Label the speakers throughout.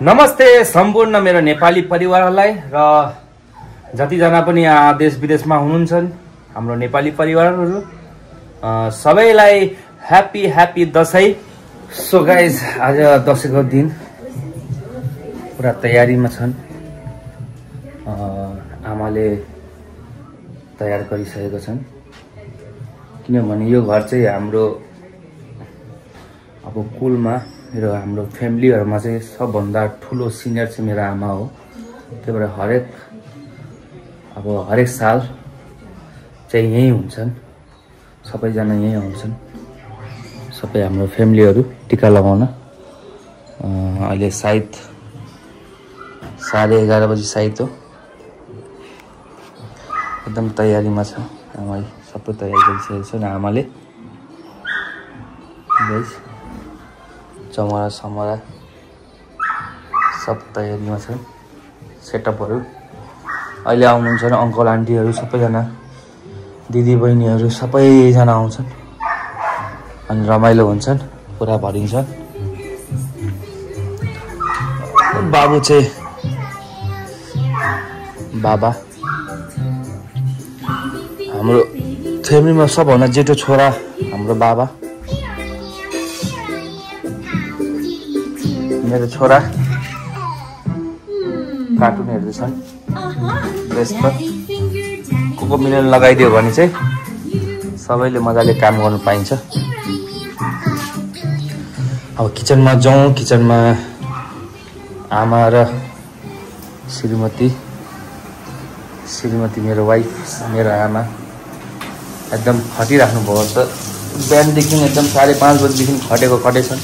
Speaker 1: नमस्ते सम्पूर्ण मेरो नेपाली परिवारलाई र जतिजना पनि यहाँ देश विदेशमा हुनुहुन्छ हाम्रो नेपाली परिवारहरु सबैलाई ह्यापी दशैं। सो गाइज आज दशैंको दिन पुरा तयारीमा छन्। आमाले तयार गरिसकेको छन् किनभने यो घर चाहिँ हाम्रो अब कुलमा मेरो हाम्रो फ्यामिलीहरुमा चाहिँ सबभन्दा ठुलो सिनियर चाहिँ मेरो आमा हो। त्यही भएर हरेक साल चाहिँ यही हुन्छन्, सबैजना यही आउँछन्, सबै हाम्रो फ्यामिलीहरु टीका लगाउन। अहिले सायद 11:30 बजे सायद हो। एकदम तयारीमा छ आमाले, सबै तयारी गरिसकेको छ आमाले। गाइस चमरा समरा सब तयारीमा छन्, सेटअपहरु। अहिले आउनुहुन्छ अंकल आन्टीहरु सबैजना, दिदी बहिनीहरु सबैजना आउँछन् अनि रमाइलो हुन्छन्, पुरा भरिन्छ। बाबु चाहिँ बाबा हाम्रो फ्यामिलीमा सबभन्दा जेठो छोरा हाम्रो बाबा। मेरो छोरा कार्टुन हेर्दैछन् व्यस्त। कोको मिलन लगाइदियो भने चाहिँ सबैले मजाले काम गर्न पाइन्छ। अब किचनमा जाउँ। किचनमा आमा र श्रीमती मेरो वाइफ, मेरो आमा एकदम खटिराख्नु भएको छ। बिहानदेखि एकदम 5:30 बजेदेखि खटे छन्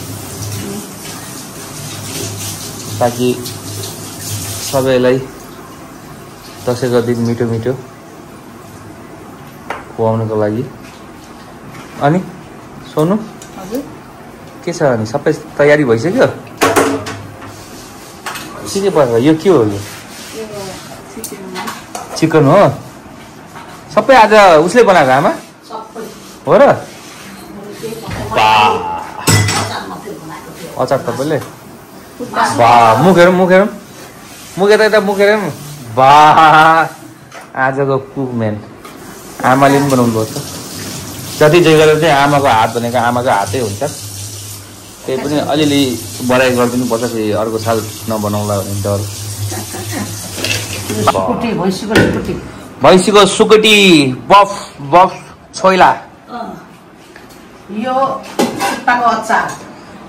Speaker 1: ताकि सबैलाई दशैंको दिन मिठो खुवाउनको लागि। अनि सोनु के छ? अनि सबै तयारी भइसक्यो? के पर्छ? यो के हो? यो चिकन हो? सबै आज उसले बनाएको आमा हो र? अचार तपाईले? मुखेर आजको कुकम्यान आमाले पनि बनाउनु भएको छ। जति जे गरेर चाहिँ आमाको हात भनेको आमाको हातै हुन्छ। त्यही पनि अलिअलि बढाइ गरिदिनु पर्छ, फेरि अर्को साल नबनाउला भने डर। भैँसीको सुकुटी बफ छोइला।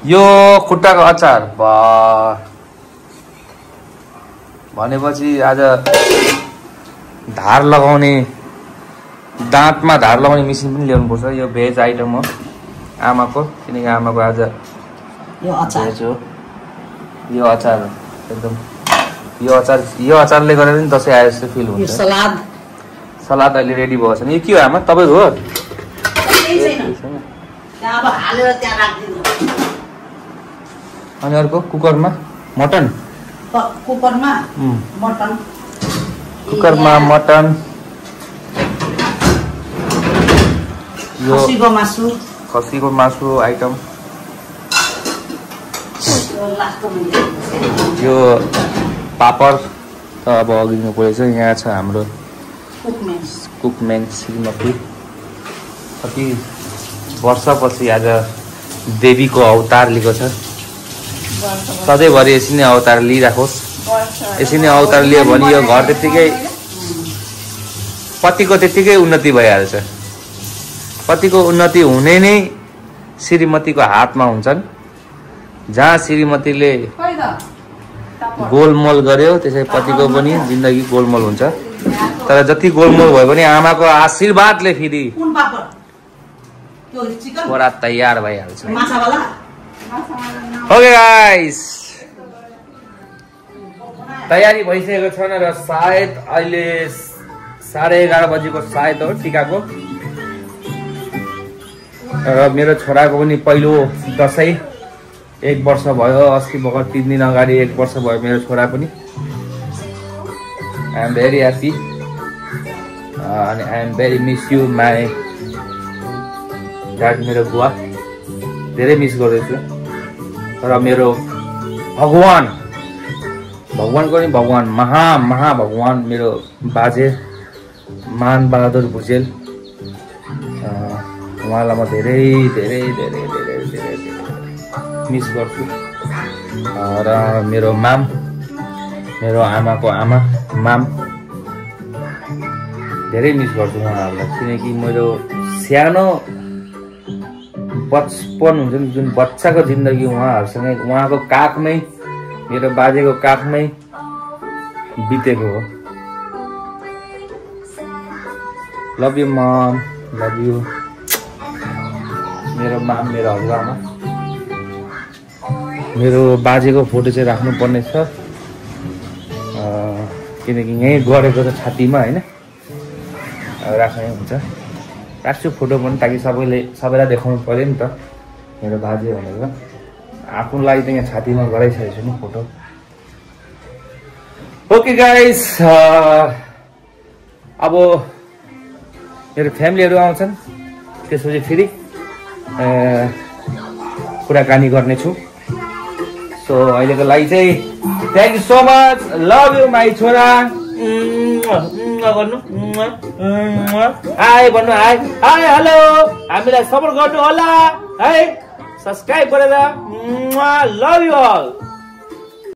Speaker 1: यो खुट्टाको अचार भनेपछि आज दाँतमा धार लगाउने मेसिन पनि ल्याउनु पर्छ। यो भेज आइटम हो आमाको, किनकि आमाको आज यो अचार एकदम यो अचारले गर्दा पनि दशैं आए जस्तो फिल हुन्छ। सलाद अहिले रेडी भएको छ नि। यो के हो आमा तपाईको हो? अनि अर्को कुकरमा मटन यो खसीको मासु आइटम। यो पापड त अब अघि नै परेछ। यहाँ छ हाम्रो कुकम्यान श्रीमती। कति वर्षपछि आज देवीको अवतार लिएको छ। सधैँभरि यसरी नै अवतार लिइराखोस्। यसरी नै अवतार लियो भने यो घर पतिको त्यतिकै उन्नति भइहाल्छ। पतिको उन्नति हुने नै श्रीमतीको हातमा हुन्छन्। जहाँ श्रीमतीले गोलमोल गर्यो त्यसै पतिको पनि जिन्दगी गोलमोल हुन्छ। तर जति गोलमोल भयो भने आमाको आशीर्वादले फेरि पूरा तयार भइहाल्छ। ओके गाइस, तयारी भइसकेको छ र सायद अहिले 11:30 बजेको सायद हो टीकाको। र मेरो छोराको पनि पहिलो दशैं 1 वर्ष भयो। अस्ति भर्खर 3 दिन अगाडि 1 वर्ष भयो मेरो छोरा पनि। I am very happy and I am very miss you my dad, मेरो बुवा धेरै मिस गर्दैछु। तर मेरो भगवान भगवानको नि भगवान महाभगवान मेरो बाजे मान बहादुर भुजेल, उहाँलाई म धेरै धेरै धेरै धेरै धेरै मिस गर्छु। र मेरो माम, मेरो आमाको आमा माम, धेरै मिस गर्छु उहाँहरूलाई, किनकि मेरो सानो बचपन हुन्छ नि, जुन बच्चाको जिन्दगी उहाँहरूसँगै उहाँको काखमै, मेरो बाजेको काखमै बितेको हो। Love you mom, love you मेरो माम, मेरो हजुरआमा। मेरो बाजेको फोटो चाहिँ राख्नुपर्ने छ, किनकि यहीँ गरेको छ छातीमा होइन, राख्नै हुन्छ। राख्छु फोटो पनि, ताकि सबैलाई देखाउनु पऱ्यो नि त मेरो बाजे भनेर। आफ्नो लागि त यहाँ छातीमा गराइसकेको छु नि फोटो। ओके गाइस, अब मेरो फ्यामिलीहरू आउँछन्, त्यसपछि फेरि कुराकानी गर्नेछु। सो अहिलेको लागि चाहिँ thank you so much, love you my छोरा। गर्नु हाई भन्नु, हाई हाई हेलो, हामीलाई सपोर्ट गर्नु होला है, सब्सक्राइब गरेर। Love you all.